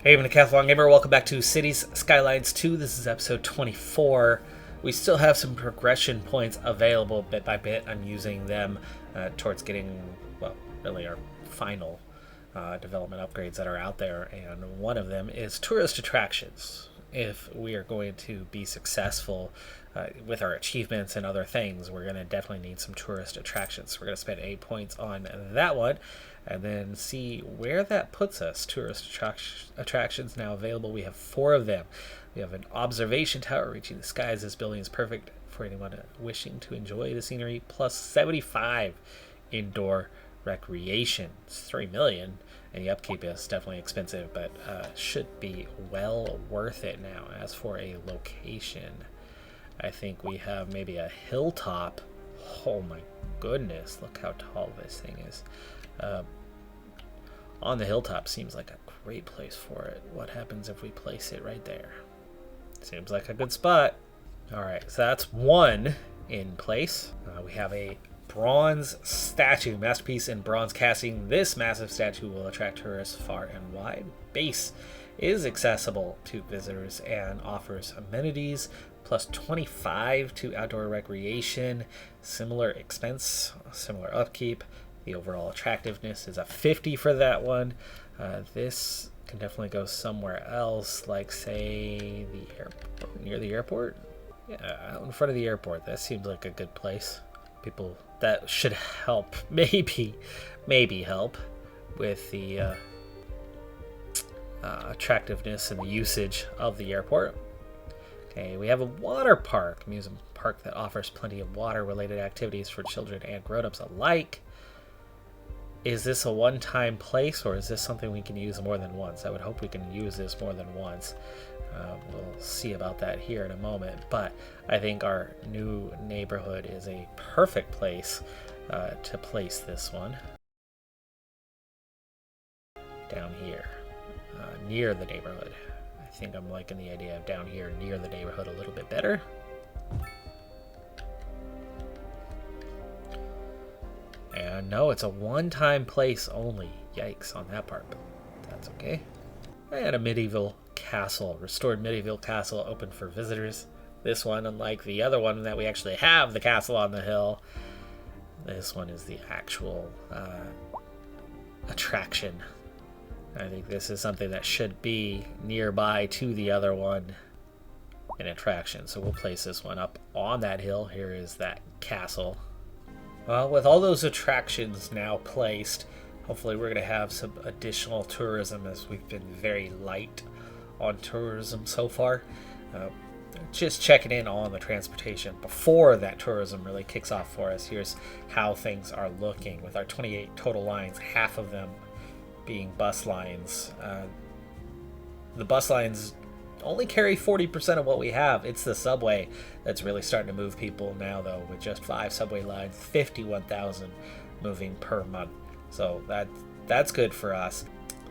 Hey, I'm Decathlon Gamer. Welcome back to Cities Skylines 2. This is episode 24. We still have some progression points available bit by bit. I'm using them towards getting, well, really our final development upgrades that are out there. And one of them is tourist attractions. If we are going to be successful with our achievements and other things, we're going to definitely need some tourist attractions. We're going to spend 8 points on that one and then see where that puts us. Tourist attractions now available. We have 4 of them. We have an observation tower reaching the skies. This building is perfect for anyone wishing to enjoy the scenery. Plus 75 indoor recreation. It's 3 million, and the upkeep is definitely expensive, but should be well worth it now. As for a location, I think we have maybe a hilltop. Oh my goodness, look how tall this thing is. On the hilltop seems like a great place for it. What happens if we place it right there? Seems like a good spot. Alright, so that's one in place. We have a bronze statue, masterpiece in bronze casting. This massive statue will attract tourists far and wide. Base is accessible to visitors and offers amenities plus 25 to outdoor recreation, similar expense, similar upkeep. The overall attractiveness is a 50 for that one. This can definitely go somewhere else, like say the airport, near the airport. Yeah, out in front of the airport. That seems like a good place. People that should help, maybe help with the attractiveness and the usage of the airport. Okay, we have a water park, amusement park that offers plenty of water-related activities for children and grown-ups alike. Is this a one-time place, or is this something we can use more than once? I would hope we can use this more than once. We'll see about that here in a moment, but I think our new neighborhood is a perfect place to place this one. Down here, near the neighborhood. I think I'm liking the idea of down here near the neighborhood a little bit better. And no, it's a one-time place only. Yikes on that part, but that's okay. And a medieval castle, restored medieval castle open for visitors. This one, unlike the other one that we actually have the castle on the hill, this one is the actual attraction. I think this is something that should be nearby to the other one, an attraction. So we'll place this one up on that hill. Here is that castle. Well, with all those attractions now placed, hopefully we're going to have some additional tourism, as we've been very light on tourism so far. Just checking in on the transportation before that tourism really kicks off for us. Here's how things are looking with our 28 total lines, half of them being bus lines. The bus lines only carry 40% of what we have. It's the subway that's really starting to move people now, though, with just 5 subway lines, 51,000 moving per month. So that's good for us.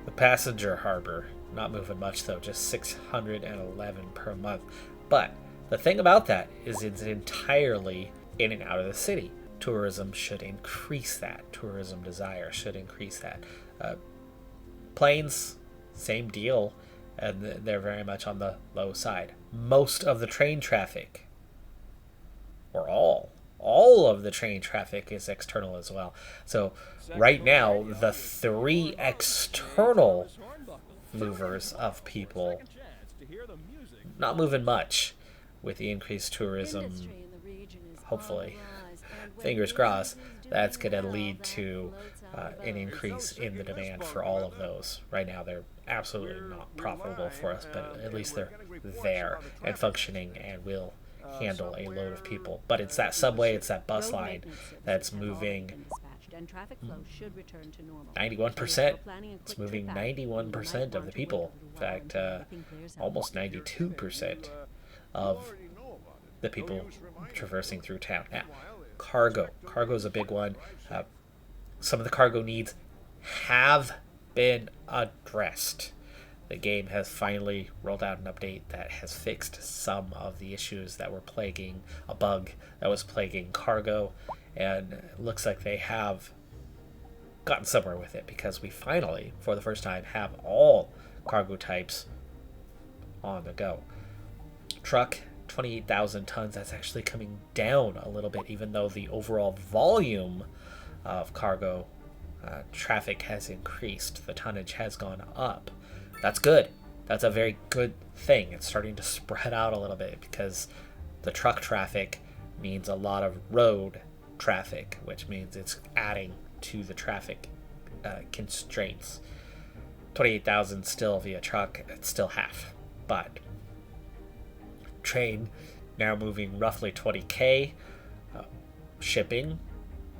The passenger harbor, not moving much though, just 611 per month. But the thing about that is it's entirely in and out of the city. Tourism should increase that. Tourism desire should increase that. Planes, same deal. And they're very much on the low side. Most of the train traffic, or all of the train traffic is external as well. So right now, the 3 external movers of people not moving much. With the increased tourism, hopefully, fingers crossed, that's going to lead to an increase in the demand for all of those. Right now they're absolutely not profitable for us, but at least they're there and functioning and will handle a load of people. But it's that subway, it's that bus line that's moving 91%. It's moving 91% of the people. In fact, almost 92% of the people traversing through town. Now, cargo is a big one. Some of the cargo needs have been addressed. The game has finally rolled out an update that has fixed some of the issues that were plaguing, a bug that was plaguing cargo, and it looks like they have gotten somewhere with it, because we finally, for the first time, have all cargo types on the go. Truck, 28,000 tons. That's actually coming down a little bit, even though the overall volume of cargo traffic has increased. The tonnage has gone up. That's good. That's a very good thing. It's starting to spread out a little bit because the truck traffic means a lot of road traffic, which means it's adding to the traffic constraints. 28,000 still via truck, it's still half. But train now moving roughly 20k, shipping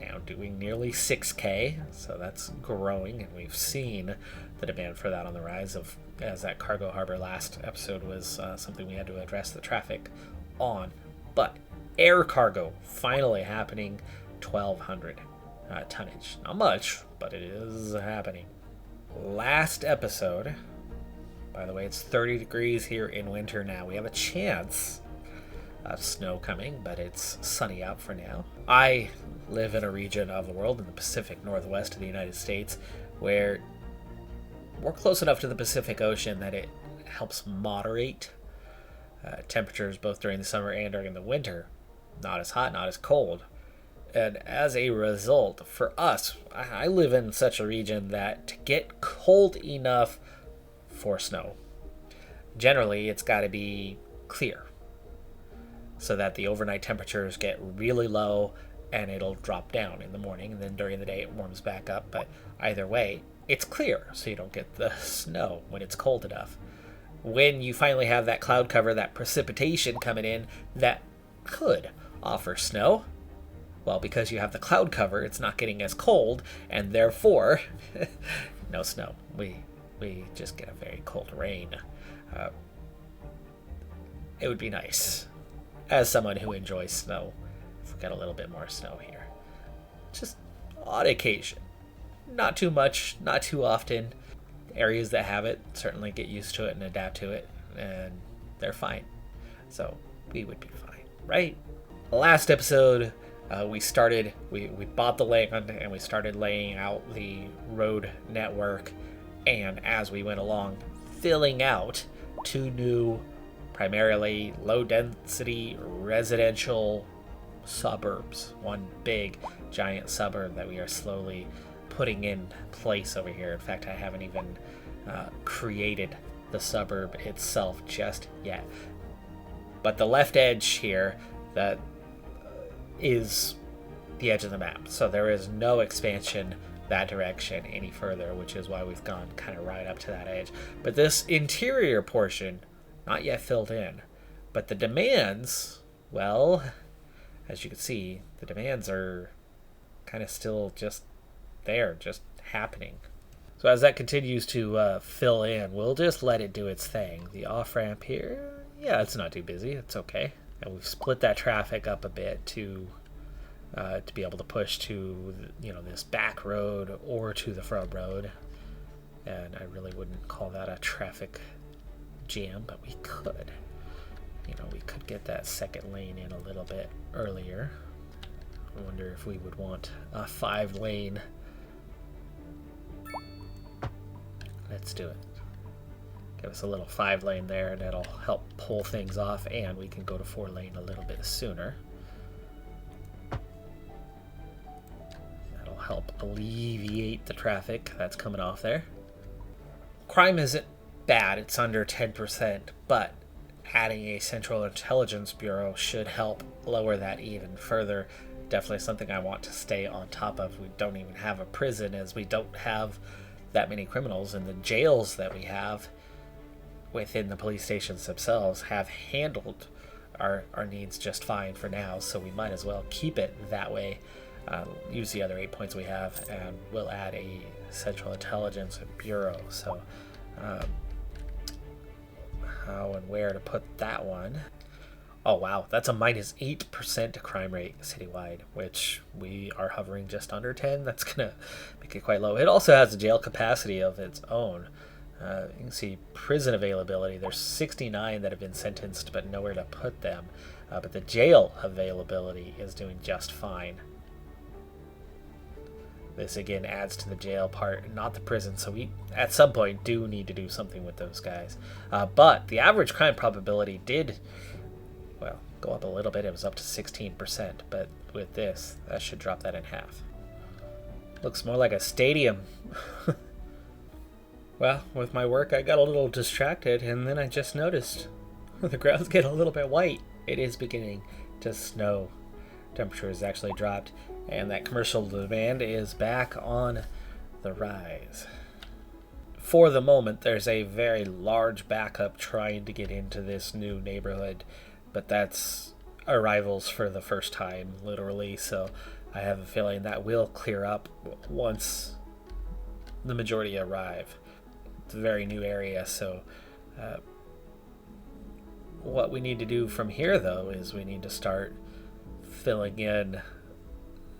now doing nearly 6k, so that's growing, and we've seen the demand for that on the rise of as that cargo harbor last episode was something we had to address the traffic on. But air cargo finally happening, 1,200 tonnage. Not much, but it is happening. Last episode, by the way, it's 30 degrees here in winter now. We have a chance of snow coming, but it's sunny out for now. I live in a region of the world in the Pacific Northwest of the United States where we're close enough to the Pacific Ocean that it helps moderate temperatures both during the summer and during the winter. Not as hot, not as cold. And as a result, for us, I live in such a region that to get cold enough for snow, generally it's got to be clear so that the overnight temperatures get really low and it'll drop down in the morning, and then during the day it warms back up. But either way, it's clear, so you don't get the snow when it's cold enough. When you finally have that cloud cover, that precipitation coming in that could offer snow, well, because you have the cloud cover, it's not getting as cold, and therefore, no snow. We just get a very cold rain. It would be nice, as someone who enjoys snow, if we got a little bit more snow here. Just on occasion. Not too much, not too often. Areas that have it certainly get used to it and adapt to it, and they're fine. So we would be fine, right? Last episode, we bought the land and we started laying out the road network, and as we went along, filling out 2 new, primarily low-density residential suburbs. One big, giant suburb that we are slowly putting in place over here. In fact, I haven't even created the suburb itself just yet. But the left edge here, that is the edge of the map. So there is no expansion that direction any further, which is why we've gone kind of right up to that edge. But this interior portion, not yet filled in. But the demands, well, as you can see, the demands are kind of still just there, just happening. So as that continues to fill in, we'll just let it do its thing. The off-ramp here, yeah, it's not too busy. It's okay. And we've split that traffic up a bit to be able to push to, this back road or to the front road. And I really wouldn't call that a traffic jam, but we could. We could get that second lane in a little bit earlier. I wonder if we would want a 5-lane. Let's do it. Give us a little 5-lane there, and that'll help pull things off, and we can go to 4-lane a little bit sooner. That'll help alleviate the traffic that's coming off there. Crime isn't bad, it's under 10%, but adding a Central Intelligence Bureau should help lower that even further. Definitely something I want to stay on top of. We don't even have a prison, as we don't have that many criminals, and the jails that we have within the police stations themselves have handled our needs just fine for now, so we might as well keep it that way. Use the other 8 points we have, and we'll add a Central Intelligence Bureau. So how and where to put that one? Oh wow, that's a -8% crime rate citywide, which we are hovering just under 10. That's gonna make it quite low. It also has a jail capacity of its own. You can see prison availability. There's 69 that have been sentenced, but nowhere to put them. But the jail availability is doing just fine. This again adds to the jail part, not the prison, so we at some point do need to do something with those guys. But the average crime probability did, well, go up a little bit. It was up to 16%, but with this, that should drop that in half. Looks more like a stadium. Well, with my work, I got a little distracted, and then I just noticed the ground's getting a little bit white. It is beginning to snow. Temperature has actually dropped, and that commercial demand is back on the rise. For the moment, there's a very large backup trying to get into this new neighborhood, but that's arrivals for the first time, literally, so I have a feeling that will clear up once the majority arrive. It's a very new area, so what we need to do from here, though, is we need to start filling in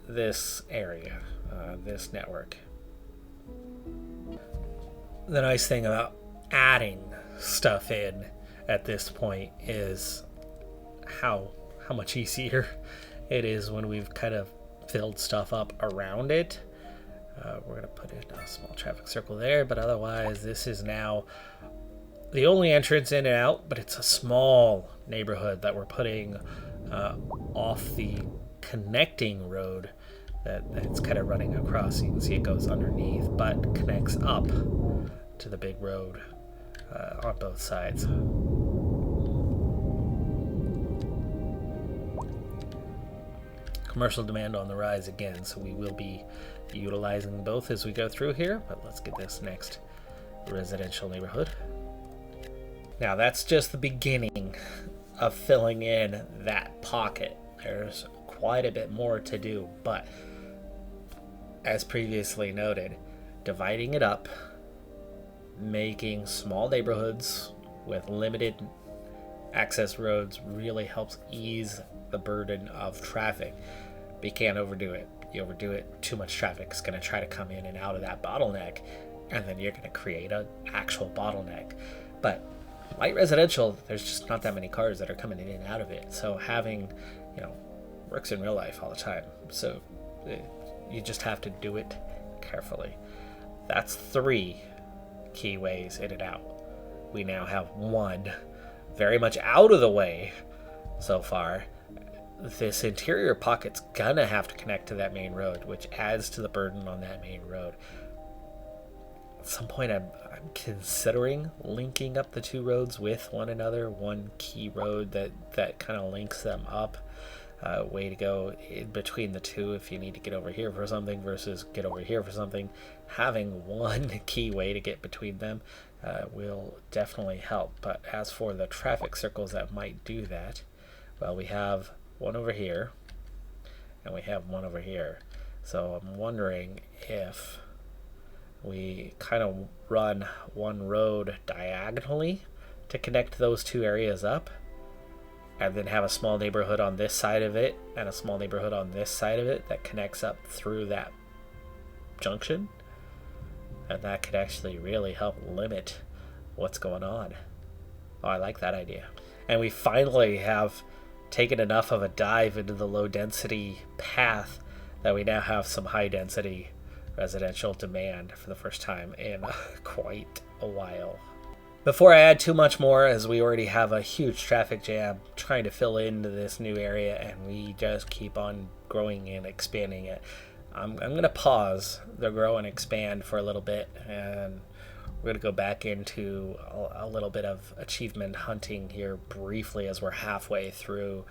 this area, this network. The nice thing about adding stuff in at this point is how much easier it is when we've kind of filled stuff up around it. We're going to put in a small traffic circle there, but otherwise this is now the only entrance in and out, but it's a small neighborhood that we're putting off the connecting road that's kind of running across. You can see it goes underneath, but connects up to the big road on both sides. Commercial demand on the rise again, so we will be utilizing both as we go through here, but let's get this next residential neighborhood. Now that's just the beginning of filling in that pocket. There's quite a bit more to do, but as previously noted, dividing it up, making small neighborhoods with limited access roads really helps ease the burden of traffic. But you can't overdo it. You overdo it, too much traffic is going to try to come in and out of that bottleneck, and then you're going to create an actual bottleneck. But light residential, there's just not that many cars that are coming in and out of it. So having, works in real life all the time. So you just have to do it carefully. That's 3 key ways in and out. We now have 1 very much out of the way so far. This interior pocket's gonna have to connect to that main road, which adds to the burden on that main road. At some point, I'm considering linking up the 2 roads with one another, one key road that kind of links them up. Way to go in between the 2 if you need to get over here for something versus get over here for something. Having one key way to get between them will definitely help. But as for the traffic circles that might do that, well, we have one over here and we have one over here. So I'm wondering if we kind of run one road diagonally to connect those 2 areas up, and then have a small neighborhood on this side of it and a small neighborhood on this side of it that connects up through that junction. And that could actually really help limit what's going on. Oh, I like that idea. And we finally have taken enough of a dive into the low density path that we now have some high density residential demand for the first time in quite a while. Before I add too much more, as we already have a huge traffic jam trying to fill into this new area and we just keep on growing and expanding it, I'm going to pause the grow and expand for a little bit, and we're going to go back into a little bit of achievement hunting here briefly as we're halfway through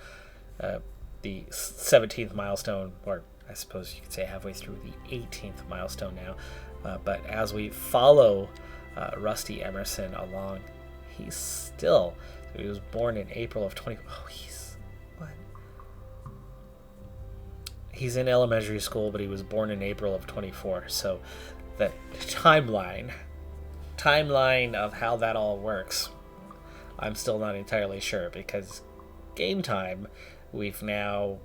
the 17th milestone, or I suppose you could say halfway through the 18th milestone now. But as we follow Rusty Emerson along, he was born in April of 20. Oh, he's in elementary school, but he was born in April of 24. So the timeline of how that all works, I'm still not entirely sure, because game time, we've now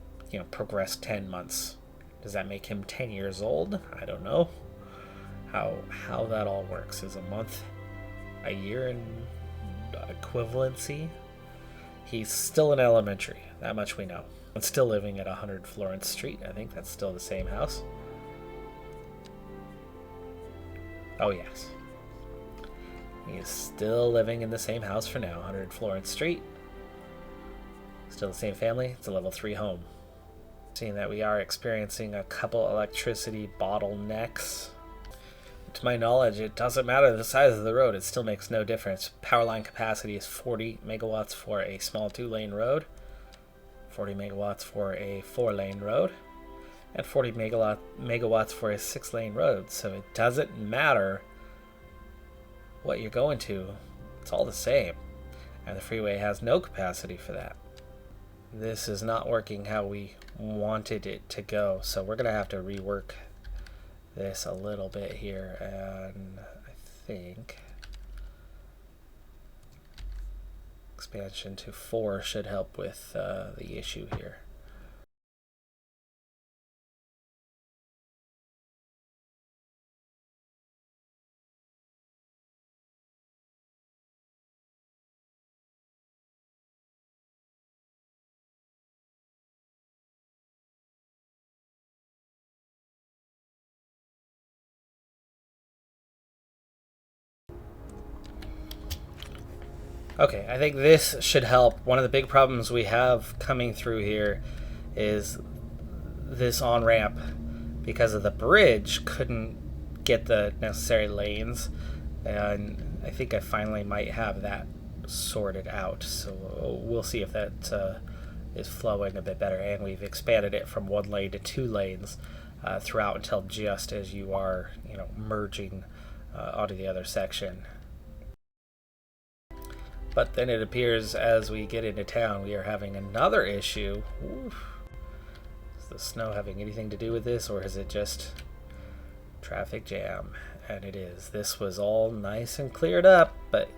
progressed 10 months. Does that make him 10 years old? I don't know how that all works. Is a month a year in equivalency? He's still in elementary, that much we know, and still living at 100 Florence Street. I think that's still the same house. Oh, yes. He is still living in the same house for now, 100 Florence Street. Still the same family. It's a level 3 home. Seeing that we are experiencing a couple electricity bottlenecks. To my knowledge, it doesn't matter the size of the road. It still makes no difference. Power line capacity is 40 megawatts for a small 2-lane road, 40 megawatts for a 4-lane road, and 40 megawatts for a 6-lane road. So it doesn't matter what you're going to. It's all the same. And the freeway has no capacity for that. This is not working how we wanted it to go, so we're going to have to rework this a little bit here, and I think expansion to 4 should help with the issue here. Okay, I think this should help. One of the big problems we have coming through here is this on-ramp, because of the bridge, couldn't get the necessary lanes, and I think I finally might have that sorted out. So we'll see if that is flowing a bit better, and we've expanded it from 1 lane to 2 lanes throughout until just as you are, merging onto the other section. But then it appears as we get into town, we are having another issue. Oof. Is the snow having anything to do with this, or is it just traffic jam? And it is. This was all nice and cleared up, but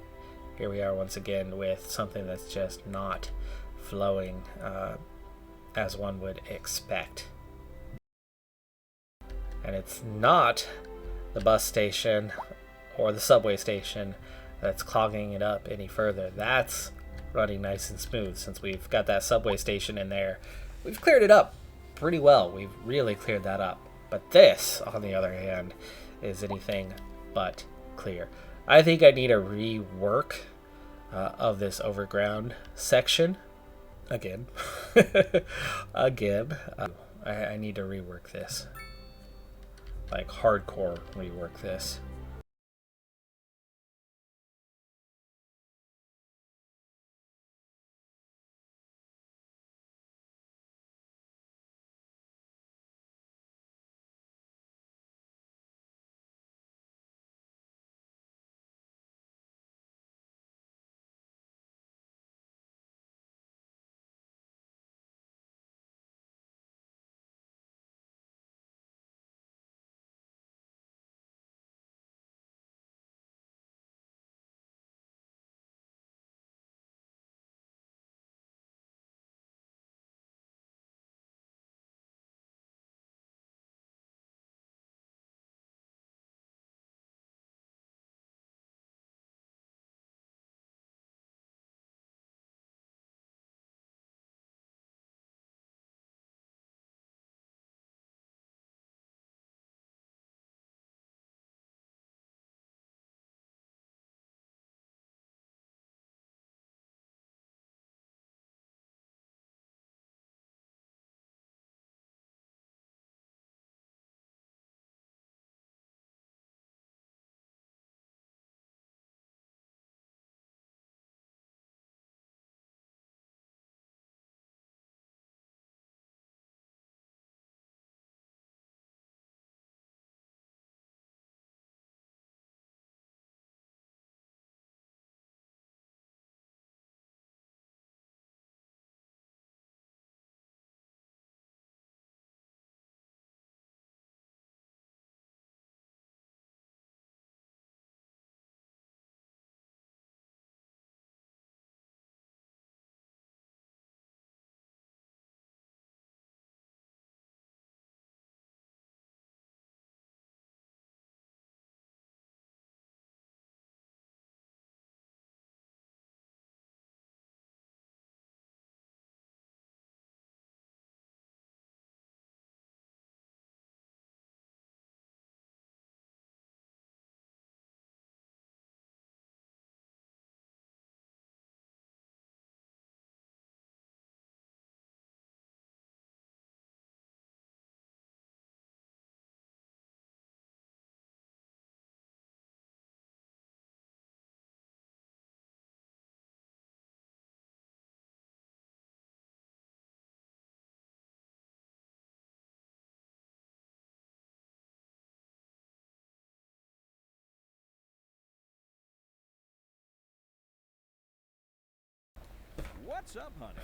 here we are once again with something that's just not flowing as one would expect. And it's not the bus station or the subway station that's clogging it up any further. That's running nice and smooth since we've got that subway station in there. We've cleared it up pretty well. We've really cleared that up. But this, on the other hand, is anything but clear. I think I need a rework of this overground section. Again. Again. I need to rework this. Like, hardcore rework this. What's up, honey?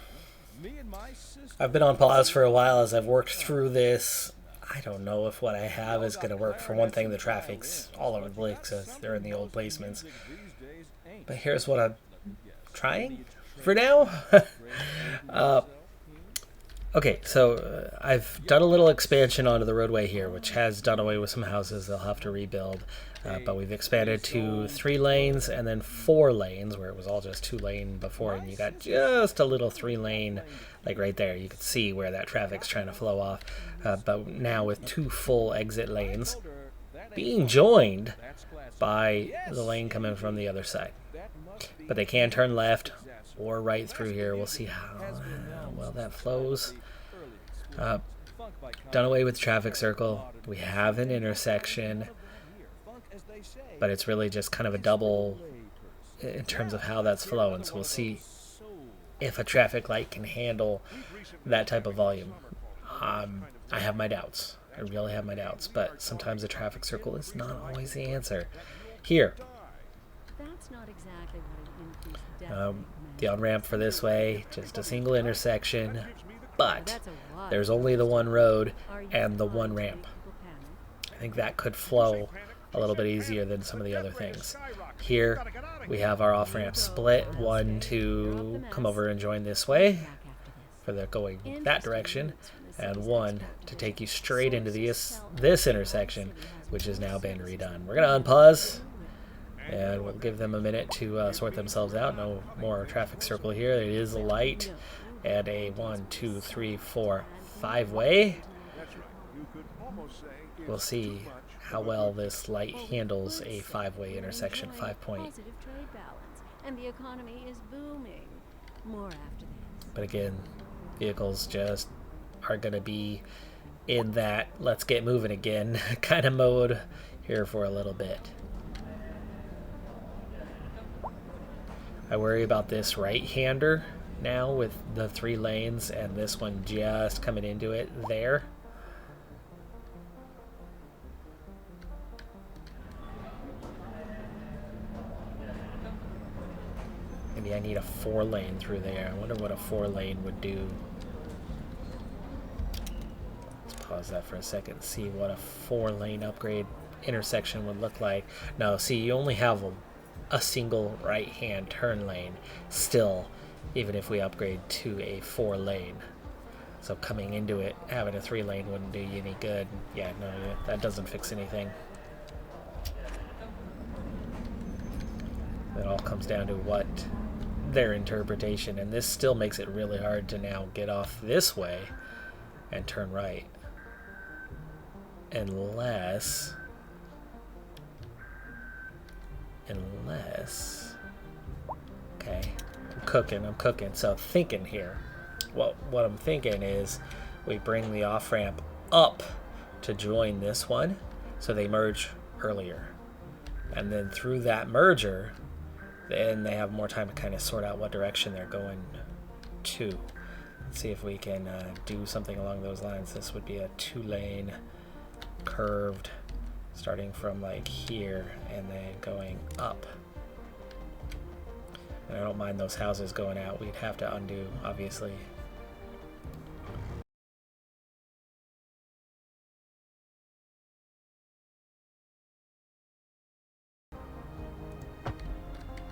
Me and my sister. I've been on pause for a while as I've worked through this. I don't know if what I have is going to work. For one thing, the traffic's all over the place because they're in the old placements. But here's what I'm trying for now. uh, okay, so I've done a little expansion onto the roadway here, which has done away with some houses they'll have to rebuild. But we've expanded to 3 lanes and then 4 lanes, where it was all just 2 lane before, and you got just a little 3 lane, like right there. You can see where that traffic's trying to flow off. But now with 2 full exit lanes being joined by the lane coming from the other side. But they can turn left or right through here. We'll see how well that flows. Done away with the traffic circle. We have an intersection, but it's really just kind of a double in terms of how that's flowing. So we'll see if a traffic light can handle that type of volume. I have my doubts. I really have my doubts, but sometimes a traffic circle is not always the answer. Here, the on-ramp for this way, just a single intersection, but there's only the one road and the one ramp. I think that could flow a little bit easier than some of the other things. Here, we have our off-ramp split, one to come over and join this way for the going that direction, and one to take you straight into this intersection, which has now been redone. We're going to unpause, and we'll give them a minute to sort themselves out. No more traffic circle here. It is a light and a 1, 2, 3, 4, 5-way. We'll see how well this light handles a 5-way intersection, 5-point. And the economy is booming. More after this. But again, vehicles just are going to be in that let's get moving again kind of mode here for a little bit. I worry about this right-hander now with the 3 lanes and this one just coming into it there. Maybe I need a 4-lane through there. I wonder what a 4-lane would do. Let's pause that for a second, see what a 4-lane upgrade intersection would look like. No, see, you only have a single right-hand turn lane still, even if we upgrade to a 4-lane. So coming into it, having a 3-lane wouldn't do you any good. Yeah, no, that doesn't fix anything. It all comes down to what their interpretation, and this still makes it really hard to now get off this way and turn right. Unless okay, I'm cooking. So thinking here, what I'm thinking is we bring the off-ramp up to join this one so they merge earlier, and then through that merger then they have more time to kind of sort out what direction they're going to. Let's see if we can do something along those lines. This would be a 2-lane curved starting from like here and then going up. And I don't mind those houses going out. We'd have to undo, obviously.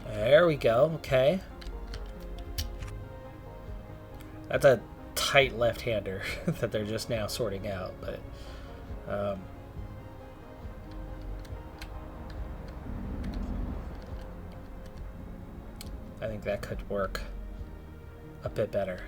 There we go. Okay. That's a tight left-hander that they're just now sorting out, but I think that could work a bit better.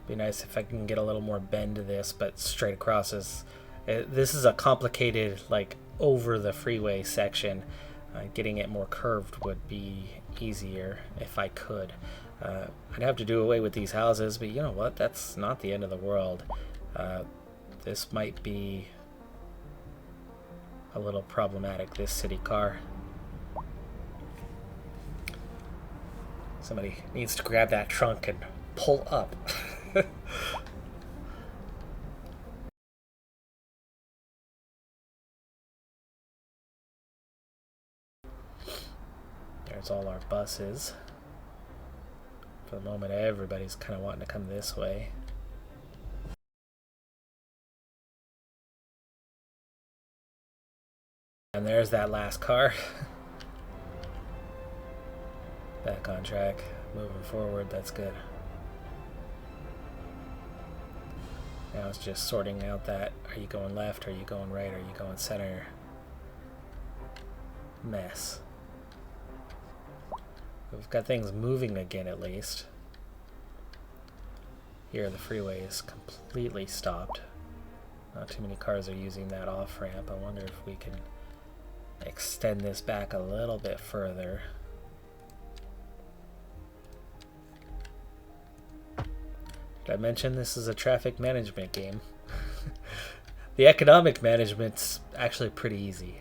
Be nice if I can get a little more bend to this, but straight across is this is a complicated, like, over the freeway section. Getting it more curved would be easier if I could. I'd have to do away with these houses, but you know what? That's not the end of the world. This might be a little problematic, this city car. Somebody needs to grab that trunk and pull up. There's all our buses. For the moment, everybody's kind of wanting to come this way. And there's that last car. Back on track, moving forward, that's good. Now it's just sorting out that, are you going left, are you going right, are you going center? Mess. We've got things moving again at least. Here the freeway is completely stopped. Not too many cars are using that off-ramp. I wonder if we can extend this back a little bit further. Did I mention this is a traffic management game? The economic management's actually pretty easy.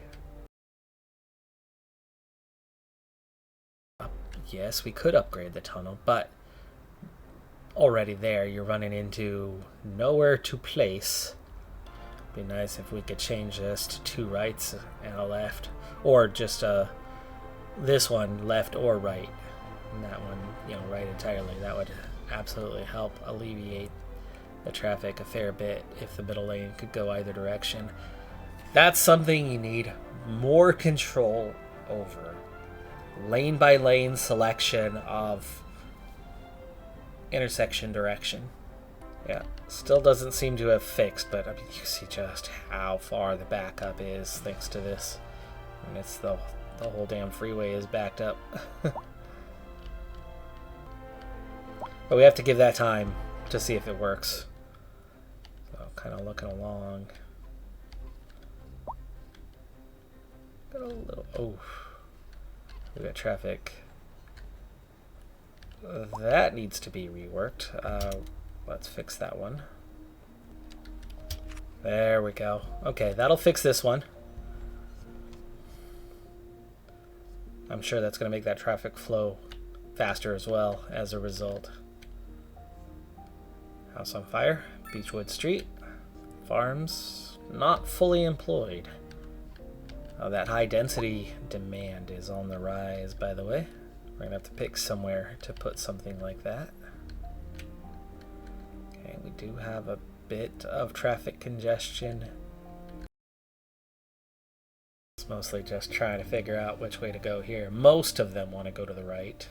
Yes, we could upgrade the tunnel, but already there you're running into nowhere to place. Be nice if we could change this to 2 rights and a left, or just this one left or right, and that one, you know, right entirely. That would absolutely help alleviate the traffic a fair bit if the middle lane could go either direction. That's something you need more control over. Lane by lane selection of intersection direction. Yeah, still doesn't seem to have fixed, but I mean, you see just how far the backup is thanks to this. And it's the whole damn freeway is backed up. But we have to give that time to see if it works. So kind of looking along. Got a little, oh, we got traffic. That needs to be reworked. Let's fix that one. There we go. Okay, that'll fix this one. I'm sure that's going to make that traffic flow faster as well as a result. House on fire, Beechwood Street. Farms not fully employed. Oh, that high density demand is on the rise, by the way. We're going to have to pick somewhere to put something like that. Okay, we do have a bit of traffic congestion. It's mostly just trying to figure out which way to go here. Most of them want to go to the right,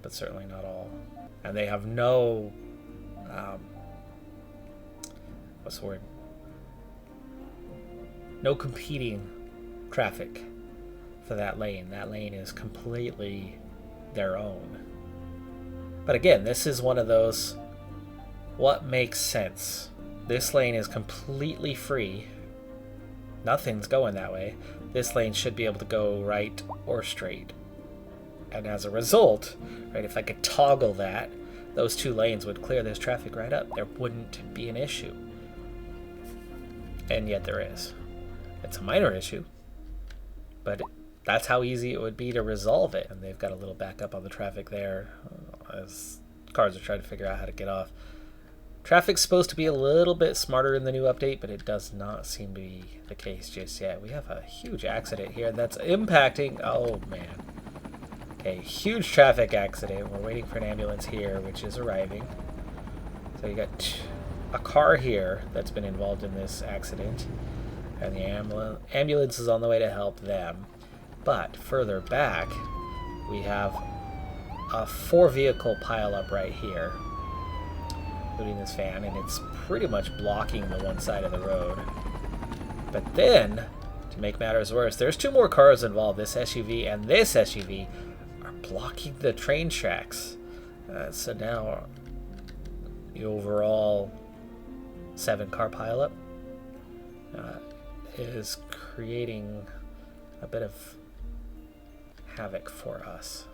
but certainly not all. And they have no, what's the word? No competing traffic for that lane. That lane is completely their own. But again, this is one of those, what makes sense? This lane is completely free. Nothing's going that way. This lane should be able to go right or straight. And as a result, right, if I could toggle that, those 2 lanes would clear this traffic right up. There wouldn't be an issue. And yet there is. It's a minor issue, but that's how easy it would be to resolve it. And they've got a little backup on the traffic there as cars are trying to figure out how to get off. Traffic's supposed to be a little bit smarter in the new update, but it does not seem to be the case just yet. We have a huge accident here that's impacting... Oh, man. Okay, huge traffic accident. We're waiting for an ambulance here, which is arriving. So you got a car here that's been involved in this accident, and the ambulance is on the way to help them. But further back, we have a 4-vehicle pileup right here, including this van, and it's pretty much blocking the one side of the road. But then, to make matters worse, there's 2 more cars involved. This SUV and this SUV are blocking the train tracks. So now the overall 7-car pileup is creating a bit of havoc for us.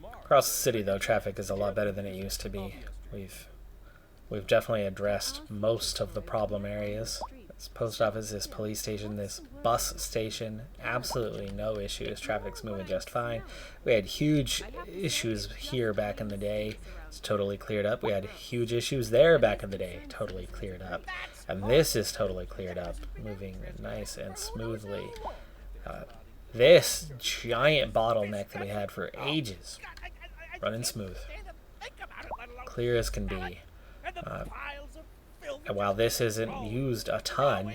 Across the city, though, traffic is a lot better than it used to be. We've definitely addressed most of the problem areas. This post office, this police station, this bus station, absolutely no issues. Traffic's moving just fine. We had huge issues here back in the day. It's totally cleared up. We had huge issues there back in the day. Totally cleared up. And this is totally cleared up, moving nice and smoothly. this giant bottleneck that we had for ages running smooth, clear as can be. And while this isn't used a ton,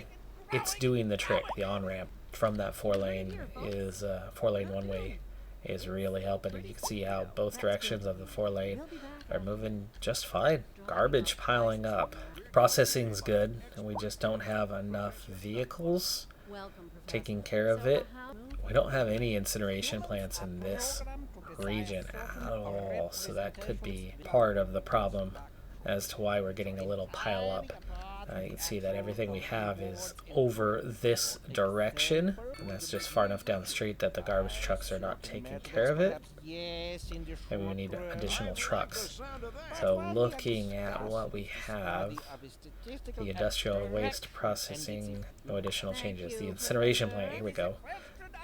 it's doing the trick. The on-ramp from that 4-lane is 4-lane one-way is really helping, and you can see how both directions of the 4-lane are moving just fine. Garbage piling up. Processing's good, and we just don't have enough vehicles taking care of it. We don't have any incineration plants in this region at all, so that could be part of the problem as to why we're getting a little pile up. You can see that everything we have is over this direction, and that's just far enough down the street that the garbage trucks are not taking care of it. Maybe we need additional trucks. So looking at what we have, the industrial waste processing, no additional changes. The incineration plant, here we go.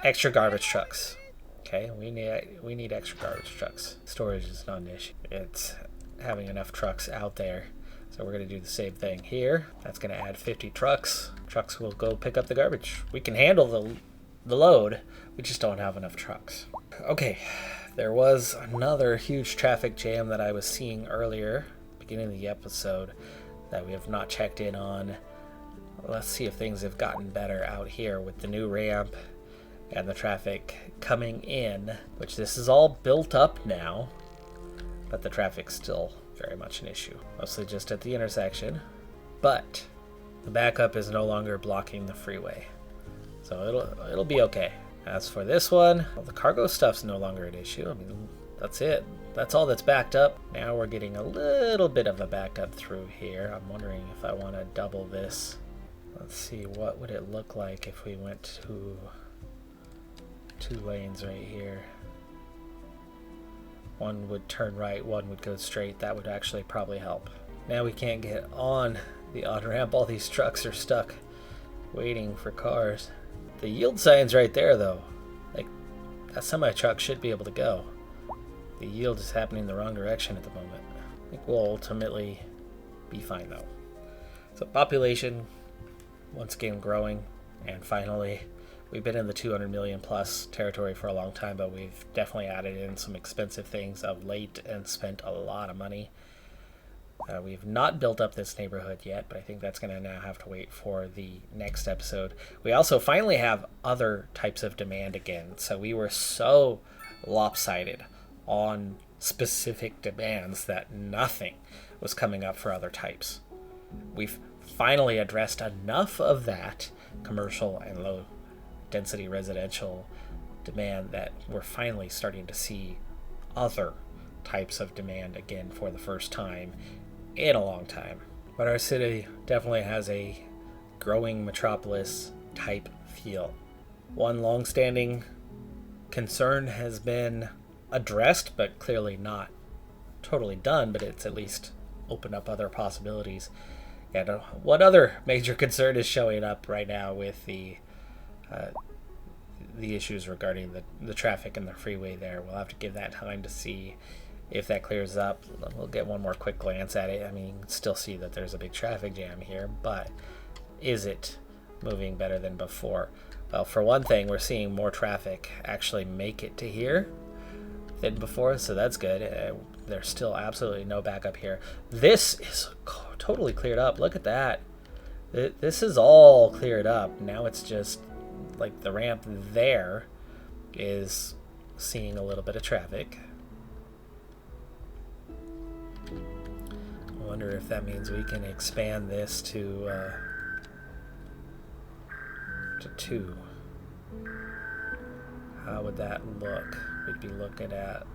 Extra garbage trucks. Okay, we need extra garbage trucks. Storage is not an issue. It's having enough trucks out there. So we're going to do the same thing here. That's going to add 50 trucks. Trucks will go pick up the garbage. We can handle the load. We just don't have enough trucks. Okay, there was another huge traffic jam that I was seeing earlier, beginning of the episode, that we have not checked in on. Let's see if things have gotten better out here with the new ramp and the traffic coming in, which this is all built up now, but the traffic's still very much an issue, mostly just at the intersection, but the backup is no longer blocking the freeway, so it'll be okay. As for this one, well, the cargo stuff's no longer an issue. I mean, that's it. That's all that's backed up. Now we're getting a little bit of a backup through here. I'm wondering if I want to double this. Let's see, what would it look like if we went to 2 lanes right here. One would turn right, one would go straight. That would actually probably help. Now we can't get on the on-ramp. All these trucks are stuck waiting for cars. The yield sign's right there, though. Like, that semi-truck should be able to go. The yield is happening in the wrong direction at the moment. I think we'll ultimately be fine, though. So population, once again, growing. And finally, we've been in the 200 million plus territory for a long time, but we've definitely added in some expensive things of late and spent a lot of money. We've not built up this neighborhood yet, but I think that's going to now have to wait for the next episode. We also finally have other types of demand again. So we were so lopsided on specific demands that nothing was coming up for other types. We've finally addressed enough of that commercial and low density residential demand that we're finally starting to see other types of demand again for the first time in a long time. But our city definitely has a growing metropolis type feel. One long-standing concern has been addressed, but clearly not totally done, but it's at least opened up other possibilities. And what other major concern is showing up right now with the issues regarding the traffic and the freeway there? We'll have to give that time to see if that clears up. We'll get one more quick glance at it. I mean, you can still see that there's a big traffic jam here, but is it moving better than before? Well, for one thing, we're seeing more traffic actually make it to here than before, so that's good. There's still absolutely no backup here. This is totally cleared up. Look at that. This is all cleared up. Now it's just like the ramp there is seeing a little bit of traffic. I wonder if that means we can expand this to 2. How would that look? We'd be looking at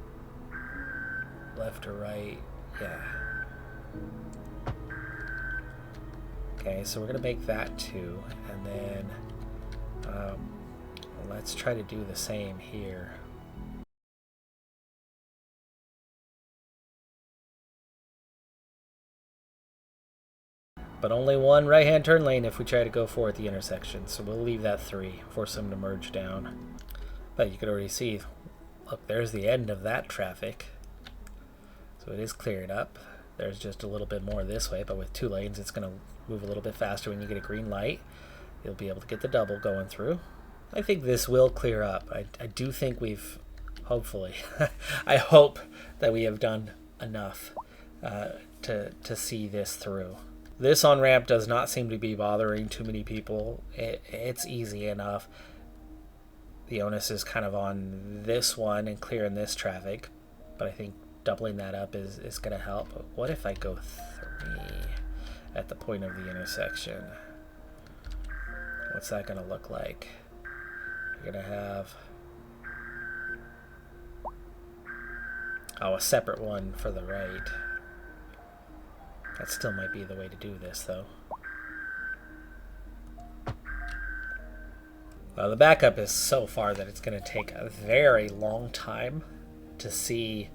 left or right. Yeah. Okay, so we're gonna make that 2, and then let's try to do the same here. But only one right-hand turn lane if we try to go 4 at the intersection. So we'll leave that 3, force them to merge down. But you can already see, look, there's the end of that traffic. So it is cleared up. There's just a little bit more this way, but with 2 lanes, it's going to move a little bit faster when you get a green light. You'll be able to get the double going through. I think this will clear up. I do think we've, hopefully, I hope that we have done enough to see this through. This on-ramp does not seem to be bothering too many people. It's easy enough. The onus is kind of on this one and clearing this traffic, but I think doubling that up is going to help. But what if I go 3 at the point of the intersection? What's that going to look like? You're going to have a separate one for the right. That still might be the way to do this, though. Well, the backup is so far that it's going to take a very long time to see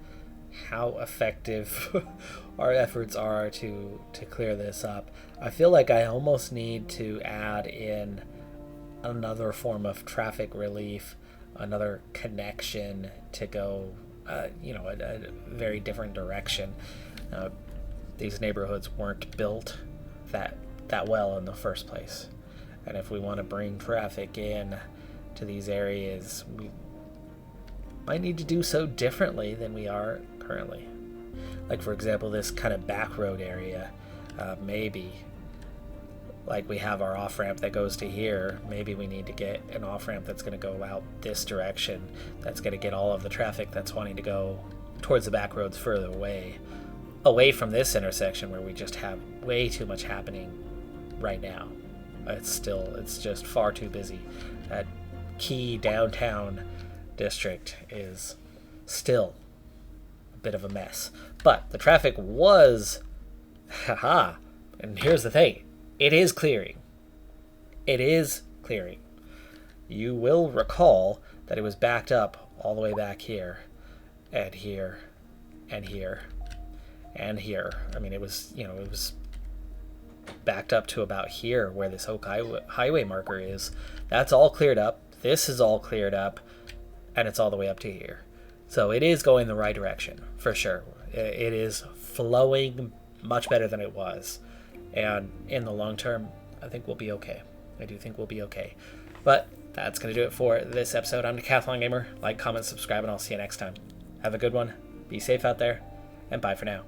how effective our efforts are to clear this up. I feel like I almost need to add in another form of traffic relief, another connection to go, a very different direction. These neighborhoods weren't built that well in the first place. And if we want to bring traffic in to these areas, we might need to do so differently than we are currently. Like, for example, this kind of back road area, maybe, like we have our off-ramp that goes to here, maybe we need to get an off-ramp that's going to go out this direction, that's going to get all of the traffic that's wanting to go towards the back roads further away from this intersection where we just have way too much happening right now. It's just far too busy. That key downtown district is still a bit of a mess. But the traffic was, and here's the thing, it is clearing. It is clearing. You will recall that it was backed up all the way back here, and here, and here, and here. I mean, it was backed up to about here where this Oak Highway marker is. That's all cleared up. This is all cleared up, and it's all the way up to here. So it is going the right direction, for sure. It is flowing much better than it was. And in the long term, I think we'll be okay. I do think we'll be okay. But that's going to do it for this episode. I'm Decathlon Gamer. Like, comment, subscribe, and I'll see you next time. Have a good one. Be safe out there, and bye for now.